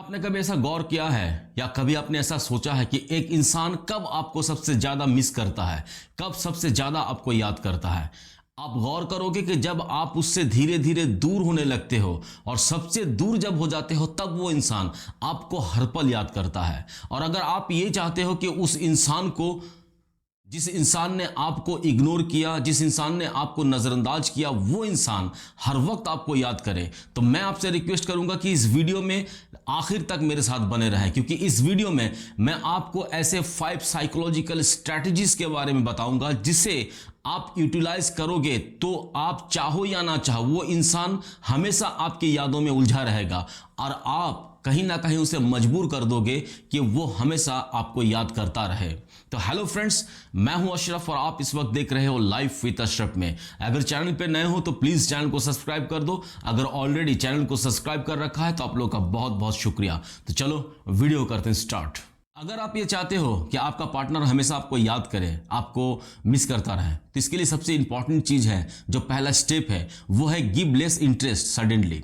आपने कभी ऐसा गौर किया है या कभी आपने ऐसा सोचा है कि एक इंसान कब आपको सबसे ज्यादा मिस करता है, कब सबसे ज्यादा आपको याद करता है? आप गौर करोगे कि जब आप उससे धीरे धीरे दूर होने लगते हो और सबसे दूर जब हो जाते हो तब वो इंसान आपको हर पल याद करता है। और अगर आप ये चाहते हो कि उस इंसान को, जिस इंसान ने आपको इग्नोर किया, जिस इंसान ने आपको नजरअंदाज किया, वो इंसान हर वक्त आपको याद करे, तो मैं आपसे रिक्वेस्ट करूंगा कि इस वीडियो में आखिर तक मेरे साथ बने रहें, क्योंकि इस वीडियो में मैं आपको ऐसे 5 साइकोलॉजिकल स्ट्रैटेजीज के बारे में बताऊंगा जिसे आप यूटिलाइज करोगे तो आप चाहो या ना चाहो वो इंसान हमेशा आपकी यादों में उलझा रहेगा और आप कहीं ना कहीं उसे मजबूर कर दोगे कि वो हमेशा आपको याद करता रहे। तो हेलो फ्रेंड्स, मैं हूं अशरफ और आप इस वक्त देख रहे हो लाइफ विद अशरफ में। अगर चैनल पे नए हो तो प्लीज चैनल को सब्सक्राइब कर दो। अगर ऑलरेडी चैनल को सब्सक्राइब कर रखा है तो आप लोगों का बहुत बहुत शुक्रिया। तो चलो वीडियो करते हैं स्टार्ट। अगर आप ये चाहते हो कि आपका पार्टनर हमेशा आपको याद करे, आपको मिस करता रहे, तो इसके लिए सबसे इंपॉर्टेंट चीज है, जो पहला स्टेप है, वो है गिव लेस इंटरेस्ट सडनली।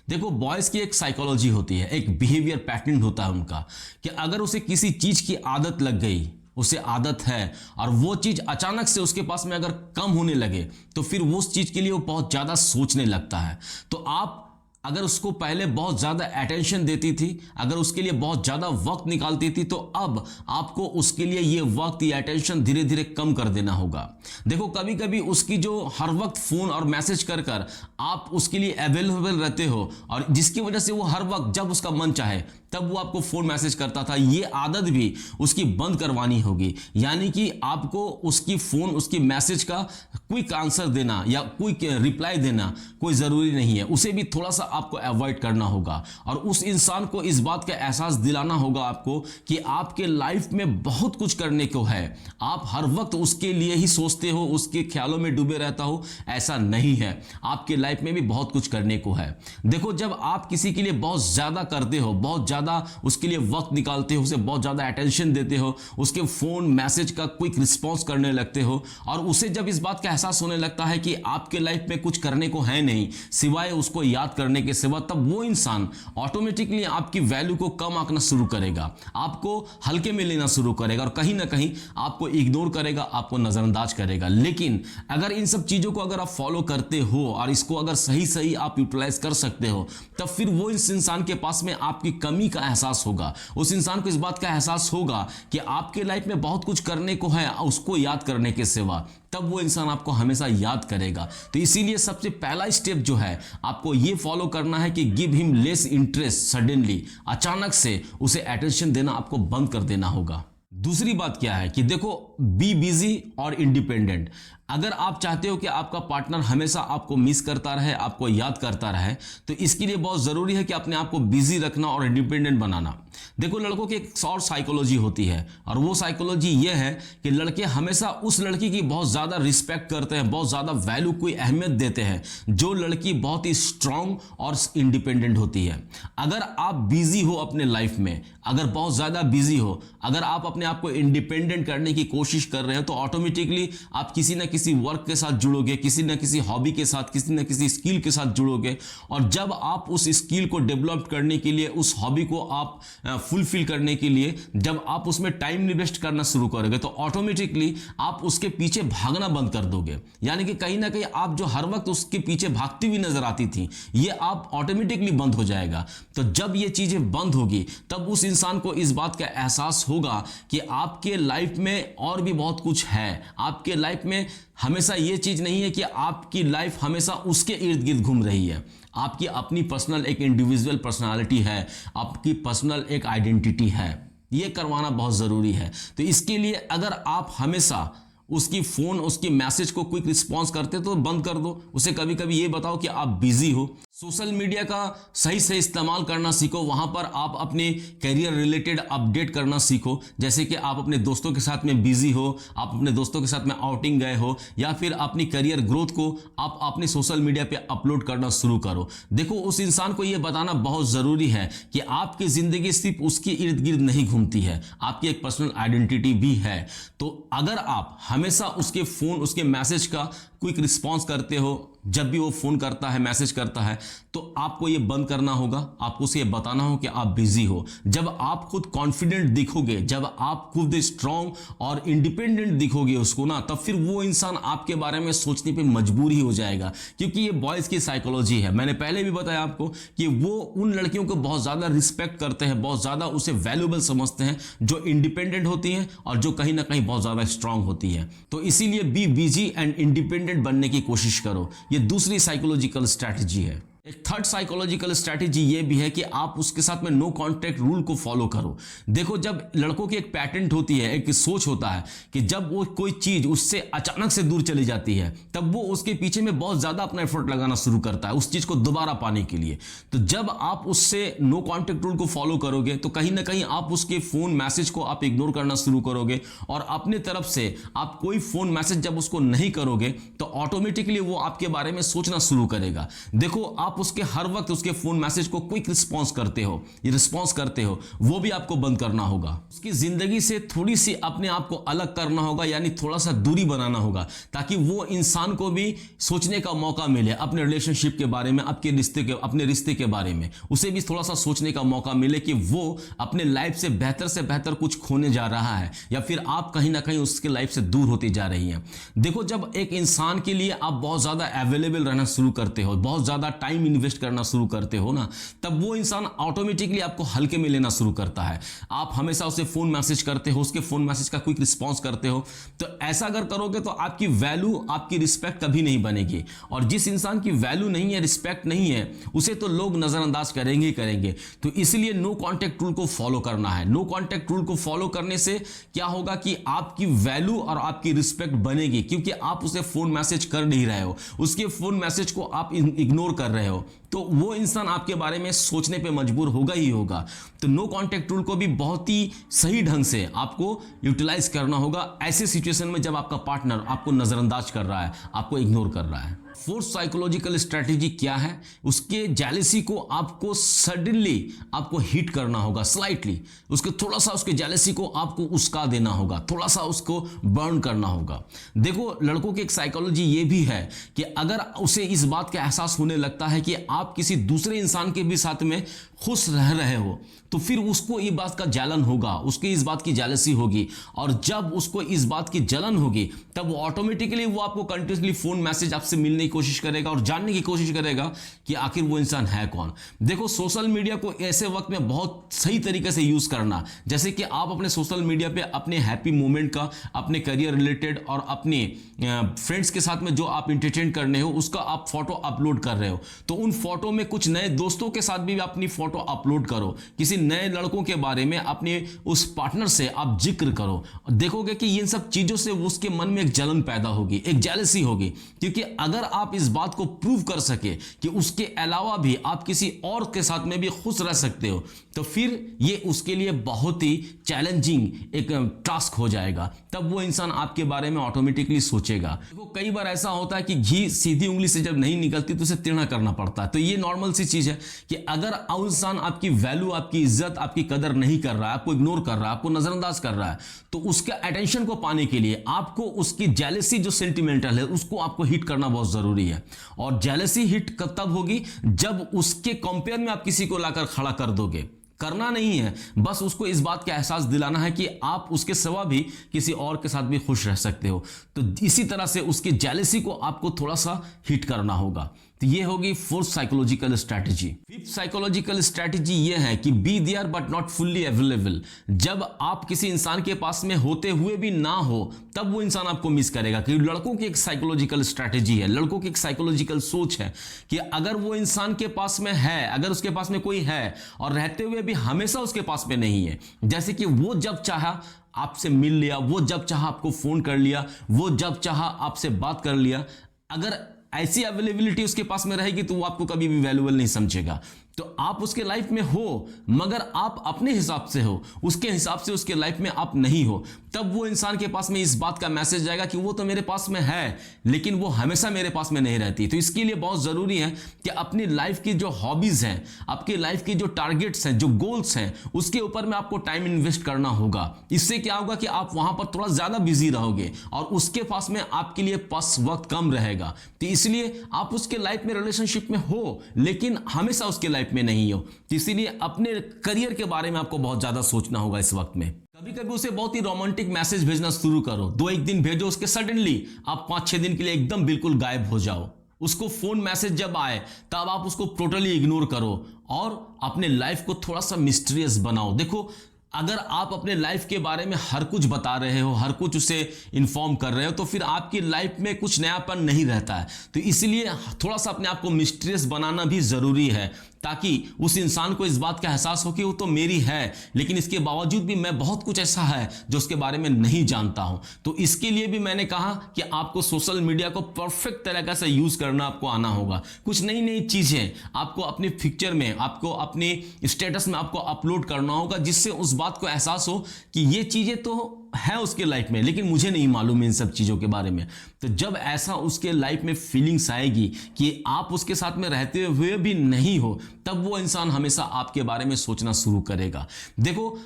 देखो, बॉयज की एक साइकोलॉजी होती है, एक बिहेवियर पैटर्न होता है उनका, कि अगर उसे किसी चीज की आदत लग गई, उसे आदत है और वो चीज अचानक से उसके पास में अगर कम होने लगे तो फिर वो उस चीज के लिए वो बहुत ज्यादा सोचने लगता है। तो आप अगर उसको पहले बहुत ज्यादा अटेंशन देती थी, अगर उसके लिए बहुत ज्यादा वक्त निकालती थी, तो अब आपको उसके लिए ये वक्त, ये अटेंशन धीरे धीरे कम कर देना होगा। देखो, कभी कभी उसकी जो हर वक्त फोन और मैसेज कर कर आप उसके लिए अवेलेबल रहते हो और जिसकी वजह से वो हर वक्त जब उसका मन चाहे तब वो आपको फोन मैसेज करता था, ये आदत भी उसकी बंद करवानी होगी। यानी कि आपको उसकी फोन, उसकी मैसेज का क्विक आंसर देना या क्विक रिप्लाई देना कोई जरूरी नहीं है, उसे भी थोड़ा सा आपको अवॉइड करना होगा। और उस इंसान को इस बात का एहसास दिलाना होगा आपको कि आपके लाइफ में बहुत कुछ करने को है, आप हर वक्त उसके लिए ही सोचते हो, उसके ख्यालों में डूबे रहता हो, ऐसा नहीं है। आपके लाइफ में भी बहुत कुछ करने को है। देखो, जब आप किसी के लिए बहुत ज्यादा करते हो, बहुत ज्यादा उसके लिए वक्त निकालते हो, उसे बहुत ज्यादा अटेंशन देते हो, उसके फोन मैसेज का क्विक रिस्पॉन्स करने लगते हो और उसे जब इस बात का एहसास होने लगता है कि आपके लाइफ में कुछ करने को है नहीं सिवाय उसको याद करने के सिवा, तब वो इंसान ऑटोमेटिकली आपकी वैल्यू को कम आंकना शुरू करेगा, आपको हल्के में लेना शुरू करेगा और कहीं ना कहीं आपको इग्नोर करेगा, आपको नजरअंदाज करेगा। लेकिन अगर इन सब चीजों को अगर आप फॉलो करते हो और इसको अगर सही सही आप यूटिलाइज कर सकते हो, तब फिर वो इस इंसान के पास में आपकी कमी का एहसास होगा। उस इंसान को इस बात का एहसास होगा कि आपके लाइफ में बहुत कुछ करने को है उसको याद करने के सिवा, तब वो इंसान आपको हमेशा याद करेगा। तो इसीलिए सबसे पहला स्टेप जो है, आपको ये फॉलो करना है कि give him less interest suddenly. अचानक से उसे अटेंशन देना आपको बंद कर देना होगा। दूसरी बात क्या है कि देखो, बी बिजी और इंडिपेंडेंट। अगर आप चाहते हो कि आपका पार्टनर हमेशा आपको मिस करता रहे, आपको याद करता रहे, तो इसके लिए बहुत जरूरी है कि अपने आप को बिजी रखना और इंडिपेंडेंट बनाना। देखो, लड़कों की एक और साइकोलॉजी होती है और वो साइकोलॉजी ये है कि लड़के हमेशा उस लड़की की बहुत ज्यादा रिस्पेक्ट करते हैं, बहुत ज्यादा वैल्यू को अहमियत देते हैं जो लड़की बहुत ही स्ट्रांग और इंडिपेंडेंट होती है। अगर आप बिजी हो अपने लाइफ में, अगर बहुत ज्यादा बिजी हो, अगर आप अपने आप को इंडिपेंडेंट करने की कोशिश कर रहे हो, तो ऑटोमेटिकली आप किसी न किसी वर्क के साथ जुड़ोगे, किसी न किसी हॉबी के साथ, किसी न किसी स्किल के साथ जुड़ोगे और जब आप उस स्किल को डेवलप करने के लिए, उस हॉबी को आप फुलफिल करने के लिए जब आप उसमें टाइम इन्वेस्ट करना शुरू करोगे, तो ऑटोमेटिकली आप उसके पीछे भागना बंद कर दोगे। यानी कि कहीं ना कहीं आप जो हर वक्त उसके पीछे भागती हुई नजर आती थी, ये आप ऑटोमेटिकली बंद हो जाएगा। तो जब ये चीजें बंद होगी, तब उस इंसान को इस बात का एहसास होगा कि आपके लाइफ में और भी बहुत कुछ है। आपके लाइफ में हमेशा ये चीज नहीं है कि आपकी लाइफ हमेशा उसके इर्द गिर्द घूम रही है। आपकी अपनी पर्सनल एक इंडिविजुअल पर्सनालिटी है, आपकी पर्सनल एक आइडेंटिटी है। ये करवाना बहुत जरूरी है। तो इसके लिए अगर आप हमेशा उसकी फोन, उसकी मैसेज को क्विक रिस्पॉन्स करते तो बंद कर दो। उसे कभी कभी ये बताओ कि आप बिजी हो। सोशल मीडिया का सही से इस्तेमाल करना सीखो, वहां पर आप अपने करियर रिलेटेड अपडेट करना सीखो। जैसे कि आप अपने दोस्तों के साथ में बिजी हो, आप अपने दोस्तों के साथ में आउटिंग गए हो, या फिर अपनी करियर ग्रोथ को आप अपने सोशल मीडिया पे अपलोड करना शुरू करो। देखो, उस इंसान को यह बताना बहुत जरूरी है कि आपकी जिंदगी सिर्फ उसके इर्द गिर्द नहीं घूमती है, आपकी एक पर्सनल आइडेंटिटी भी है। तो अगर आप हमेशा उसके फोन, उसके मैसेज का क्विक रिस्पॉन्स करते हो, जब भी वो फोन करता है, मैसेज करता है, तो आपको ये बंद करना होगा, आपको उसे ये बताना हो कि आप बिजी हो। जब आप खुद कॉन्फिडेंट दिखोगे, जब आप खुद स्ट्रांग और इंडिपेंडेंट दिखोगे उसको ना, तब फिर वो इंसान आपके बारे में सोचने पे मजबूर ही हो जाएगा। क्योंकि ये बॉयज की साइकोलॉजी है। मैंने पहले भी बताया आपको कि वो उन लड़कियों को बहुत ज्यादा रिस्पेक्ट करते हैं, बहुत ज्यादा उसे वैल्यूएबल समझते हैं जो इंडिपेंडेंट होती हैं और जो कहीं ना कहीं बहुत ज्यादा स्ट्रांग होती है। तो इसीलिए बी बिजी एंड इंडिपेंडेंट बनने की कोशिश करो। ये दूसरी साइकोलॉजिकल स्ट्रैटेजी है। एक थर्ड साइकोलॉजिकल स्ट्रैटेजी ये भी है कि आप उसके साथ में नो कांटेक्ट रूल को फॉलो करो। देखो, जब लड़कों की एक पैटर्न होती है, एक सोच होता है कि जब वो कोई चीज उससे अचानक से दूर चली जाती है, तब वो उसके पीछे में बहुत ज्यादा अपना एफर्ट लगाना शुरू करता है उस चीज को दोबारा पाने के लिए। तो जब आप उससे नो कांटेक्ट रूल को फॉलो करोगे तो कहीं ना कहीं आप उसके फोन मैसेज को आप इग्नोर करना शुरू करोगे, और अपने तरफ से आप कोई फोन मैसेज जब उसको नहीं करोगे तो ऑटोमेटिकली वो आपके बारे में सोचना शुरू करेगा। देखो, आप उसके हर वक्त उसके फोन मैसेज को क्विक रिस्पांस करते हो, ये रिस्पांस करते हो, वो भी आपको बंद करना होगा। उसकी जिंदगी से थोड़ी सी अपने आप को अलग करना होगा, यानी थोड़ा सा दूरी बनाना होगा, ताकि वो इंसान को भी सोचने का मौका मिले अपने रिलेशनशिप के बारे में, अपने रिश्ते के बारे में। उसे भी थोड़ा सा सोचने का मौका मिले कि वो अपने लाइफ से बेहतर कुछ खोने जा रहा है, या फिर आप कहीं ना कहीं उसके लाइफ से दूर होती जा रही हैं। देखो, जब एक इंसान के लिए आप बहुत ज्यादा अवेलेबल रहना शुरू करते हो, बहुत ज्यादा टाइम इन्वेस्ट करना शुरू करते हो ना, तब वो इंसान ऑटोमेटिकली आपको हल्के में लेना शुरू करता है। आप हमेशा उसे फोन मैसेज करते हो, उसके फोन मैसेज का क्विक रिस्पांस करते हो, तो ऐसा अगर करोगे तो आपकी वैल्यू, आपकी रिस्पेक्ट कभी नहीं बनेगी। और जिस इंसान की वैल्यू नहीं है, रिस्पेक्ट नहीं है, उसे तो लोग नजरअंदाज करेंगे ही करेंगे। तो इसलिए नो कांटेक्ट रूल को फॉलो करना है। नो कांटेक्ट रूल को फॉलो करने से क्या होगा कि आपकी वैल्यू और आपकी रिस्पेक्ट बनेगी, क्योंकि आप उसे फोन मैसेज कर नहीं रहे हो, उसके फोन मैसेज को आप इग्नोर कर रहे हो, तो वो इंसान आपके बारे में सोचने पे मजबूर होगा ही होगा। तो नो कांटेक्ट रूल को भी बहुत ही सही ढंग से आपको यूटिलाइज करना होगा ऐसे सिचुएशन में जब आपका पार्टनर आपको नजरअंदाज कर रहा है, आपको इग्नोर कर रहा है। फोर्थ साइकोलॉजिकल स्ट्रेटेजी क्या है? उसके जेलसी को आपको सडनली आपको हिट करना होगा, स्लाइटली उसके थोड़ा सा उसके जेलसी को आपको उस्का देना होगा, थोड़ा सा उसको बर्न करना होगा। देखो, लड़कों की एक साइकोलॉजी ये भी है कि अगर उसे इस बात का एहसास होने लगता है कि आप किसी दूसरे इंसान के भी साथ में खुश रह रहे हो, तो फिर उसको ये बात का जलन होगा, उसकी इस बात की जेलसी होगी, और जब उसको इस बात की जलन होगी तब वो ऑटोमेटिकली वो आपको कंटिन्यूसली फोन मैसेज आपसे मिलने की कोशिश करेगा और जानने की कोशिश करेगा कि आखिर वो इंसान है कौन। देखो, सोशल मीडिया को ऐसे वक्त में बहुत सही तरीके से यूज करना, जैसे कि आप अपने सोशल मीडिया पे अपने हैप्पी मोमेंट का, अपने करियर रिलेटेड और अपने फ्रेंड्स के साथ में जो आप इंटरटेन करने हो उसका आप फोटो अपलोड कर रहे हो, तो उन फोटो में कुछ नए दोस्तों के साथ भी अपनी फोटो अपलोड करो, किसी नए लड़कों के बारे में अपने उस पार्टनर से आप जिक्र करो। देखोगे कि इन सब चीजों से उसके मन में एक जलन पैदा होगी, एक जेलसी होगी, क्योंकि अगर आप इस बात को प्रूव कर सके कि उसके अलावा भी आप किसी और के साथ में भी खुश रह सकते हो, तो फिर ये उसके लिए बहुत ही चैलेंजिंग एक टास्क हो जाएगा। तब वो इंसान आपके बारे में ऑटोमेटिकली सोचेगा। देखो, कई बार ऐसा होता है कि घी सीधी उंगली से जब नहीं निकलती तो उसे टेढ़ा करना पड़ता है। तो ये नॉर्मल सी चीज है कि अगर इंसान आपकी वैल्यू, आपकी इज्जत, आपकी कदर नहीं कर रहा है, आपको इग्नोर कर रहा है, आपको नजरअंदाज कर रहा है, तो उसका अटेंशन को पाने के लिए आपको उसकी जेलसी जो सेंटिमेंटल है उसको आपको हिट करना बहुत जरूरी है। और जेलसी हिट तब होगी जब उसके कंपेयर में आप किसी को लाकर खड़ा कर दोगे। करना नहीं है, बस उसको इस बात का एहसास दिलाना है कि आप उसके सिवा भी किसी और के साथ भी खुश रह सकते हो। तो इसी तरह से उसकी जेलसी को आपको थोड़ा सा हिट करना होगा। तो ये होगी fourth psychological strategy. Fifth psychological strategy ये है कि be there but not fully available. जब आप किसी इंसान के पास में होते हुए भी ना हो तब वो इंसान आपको मिस करेगा। कि लड़कों की एक साइकोलॉजिकल स्ट्रैटेजी है, लड़कों की एक साइकोलॉजिकल सोच है कि अगर वो इंसान के पास में है, अगर उसके पास में कोई है और रहते हुए भी हमेशा उसके पास में नहीं है, जैसे कि वो जब चाहा आपसे मिल लिया, वो जब चाहा आपको फोन कर लिया, वो जब चाहा आपसे बात कर लिया, अगर ऐसी अवेलेबिलिटी उसके पास में रहेगी तो वो आपको कभी भी वैल्यूएबल नहीं समझेगा। तो आप उसके लाइफ में हो, मगर आप अपने हिसाब से हो, उसके हिसाब से उसके लाइफ में आप नहीं हो, तब वो इंसान के पास में इस बात का मैसेज जाएगा कि वो तो मेरे पास में है, लेकिन वो हमेशा मेरे पास में नहीं रहती। तो इसके लिए बहुत जरूरी है कि अपनी लाइफ की जो हॉबीज हैं, आपकी लाइफ की जो टारगेट्स हैं, जो गोल्स हैं, उसके ऊपर में आपको टाइम इन्वेस्ट करना होगा। इससे क्या होगा कि आप वहां पर थोड़ा ज्यादा बिजी रहोगे और उसके पास में आपके लिए पास वक्त कम रहेगा। तो इसलिए आप उसके लाइफ में रिलेशनशिप में हो, लेकिन हमेशा उसके लाइफ में नहीं हो। तो इसीलिए अपने करियर के बारे में आपको बहुत ज्यादा सोचना होगा इस वक्त में। कभी कभी उसे बहुत ही रोमांटिक मैसेज भेजना शुरू करो, 2-1 दिन भेजो, उसके सडनली आप 5-6 दिन के लिए एकदम बिल्कुल गायब हो जाओ। उसको फोन मैसेज जब आए तब आप उसको टोटली इग्नोर करो और अपने लाइफ को थोड़ा सा मिस्टीरियस बनाओ। देखो, अगर आप अपने लाइफ के बारे में हर कुछ बता रहे हो, हर कुछ उसे इन्फॉर्म कर रहे हो, तो फिर आपकी लाइफ में कुछ नयापन नहीं रहता है। तो इसलिए थोड़ा सा अपने आप को मिस्टीरियस बनाना भी जरूरी है, ताकि उस इंसान को इस बात का एहसास हो कि वो तो मेरी है, लेकिन इसके बावजूद भी मैं बहुत कुछ ऐसा है जो उसके बारे में नहीं जानता हूं। तो इसके लिए भी मैंने कहा कि आपको सोशल मीडिया को परफेक्ट तरीके से यूज करना आपको आना होगा। कुछ नई नई चीजें आपको अपने पिक्चर में, आपको अपने स्टेटस में आपको अपलोड करना होगा, जिससे उस बात को एहसास हो कि ये चीजें तो है उसके लाइफ में, लेकिन मुझे नहीं मालूम इन सब चीजों के बारे में। तो जब ऐसा उसके लाइफ में फीलिंग्स आएगी कि आप उसके साथ में रहते हुए भी नहीं हो, तब वो इंसान हमेशा आपके बारे में सोचना शुरू करेगा। देखो,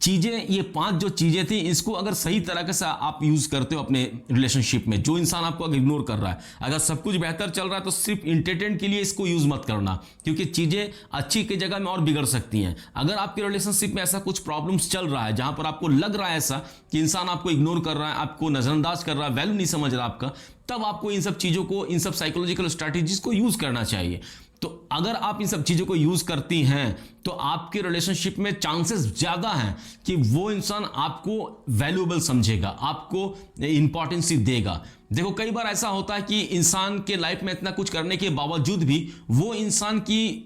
चीजें, ये 5 जो चीजें थी, इसको अगर सही तरीके से आप यूज करते हो अपने रिलेशनशिप में, जो इंसान आपको अगर इग्नोर कर रहा है, अगर सब कुछ बेहतर चल रहा है, तो सिर्फ इंटरटेनमेंट के लिए इसको यूज मत करना, क्योंकि चीजें अच्छी की जगह में और बिगड़ सकती हैं। अगर आपके रिलेशनशिप में ऐसा कुछ प्रॉब्लम्स चल रहा है जहां पर आपको लग रहा है ऐसा कि इंसान आपको इग्नोर कर रहा है, आपको नजरअंदाज कर रहा है, वैल्यू नहीं समझ रहा आपका, तब आपको इन सब चीजों को, इन सब साइकोलॉजिकल स्ट्रैटेजीज को यूज करना चाहिए। तो अगर आप इन सब चीजों को यूज करती हैं, तो आपके रिलेशनशिप में चांसेस ज्यादा हैं कि वो इंसान आपको वैल्यूएबल समझेगा, आपको इंपॉर्टेंस देगा। देखो, कई बार ऐसा होता है कि इंसान के लाइफ में इतना कुछ करने के बावजूद भी वो इंसान की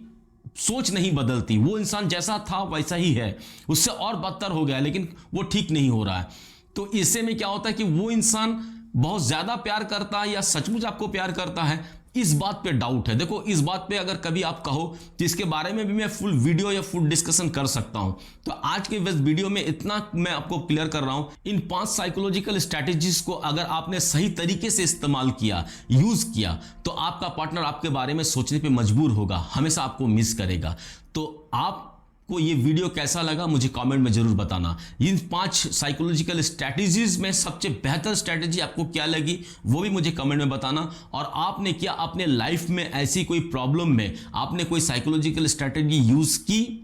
सोच नहीं बदलती, वो इंसान जैसा था वैसा ही है, उससे और बदतर हो गया, लेकिन वो ठीक नहीं हो रहा है। तो इससे में क्या होता है कि वो इंसान बहुत ज्यादा प्यार करता है या सचमुच आपको प्यार करता है, इस बात पे डाउट है। देखो, इस बात पे अगर कभी आप कहो तो इसके बारे में भी मैं फुल वीडियो या फुल डिस्कशन कर सकता हूं। तो आज के इस वीडियो में इतना मैं आपको क्लियर कर रहा हूं, इन 5 साइकोलॉजिकल स्ट्रैटेजीज को अगर आपने सही तरीके से इस्तेमाल किया, यूज किया, तो आपका पार्टनर आपके बारे में सोचने पे मजबूर होगा, हमेशा आपको मिस करेगा। तो आप को ये वीडियो कैसा लगा मुझे कमेंट में जरूर बताना। इन 5 साइकोलॉजिकल स्ट्रैटेजीज में सबसे बेहतर स्ट्रैटेजी आपको क्या लगी वो भी मुझे कमेंट में बताना। और आपने क्या अपने लाइफ में ऐसी कोई प्रॉब्लम में आपने कोई साइकोलॉजिकल स्ट्रैटेजी यूज की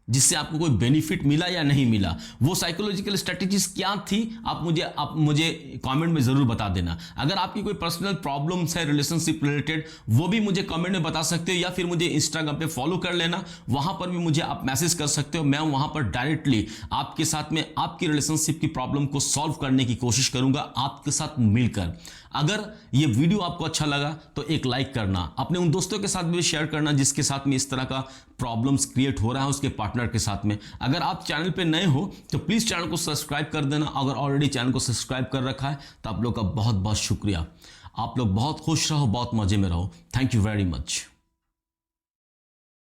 जिससे आपको कोई बेनिफिट मिला या नहीं मिला, वो साइकोलॉजिकल स्ट्रैटेजीज क्या थी, आप मुझे कमेंट में जरूर बता देना। अगर आपकी कोई पर्सनल प्रॉब्लम्स है रिलेशनशिप रिलेटेड, वो भी मुझे कमेंट में बता सकते हो, या फिर मुझे इंस्टाग्राम पे फॉलो कर लेना, वहां पर भी मुझे आप मैसेज कर सकते हो। मैं वहां पर डायरेक्टली आपके साथ में आपकी रिलेशनशिप की प्रॉब्लम को सॉल्व करने की कोशिश करूंगा आपके साथ मिलकर। अगर ये वीडियो आपको अच्छा लगा तो एक लाइक करना, अपने उन दोस्तों के साथ भी शेयर करना जिसके साथ में इस तरह का प्रॉब्लम्स क्रिएट हो रहा है उसके पार्टनर के साथ में। अगर आप चैनल पे नए हो तो प्लीज चैनल को सब्सक्राइब कर देना। अगर ऑलरेडी चैनल को सब्सक्राइब कर रखा है तो आप लोग का बहुत बहुत शुक्रिया। आप लोग बहुत खुश रहो, बहुत मजे में रहो। Thank you very much.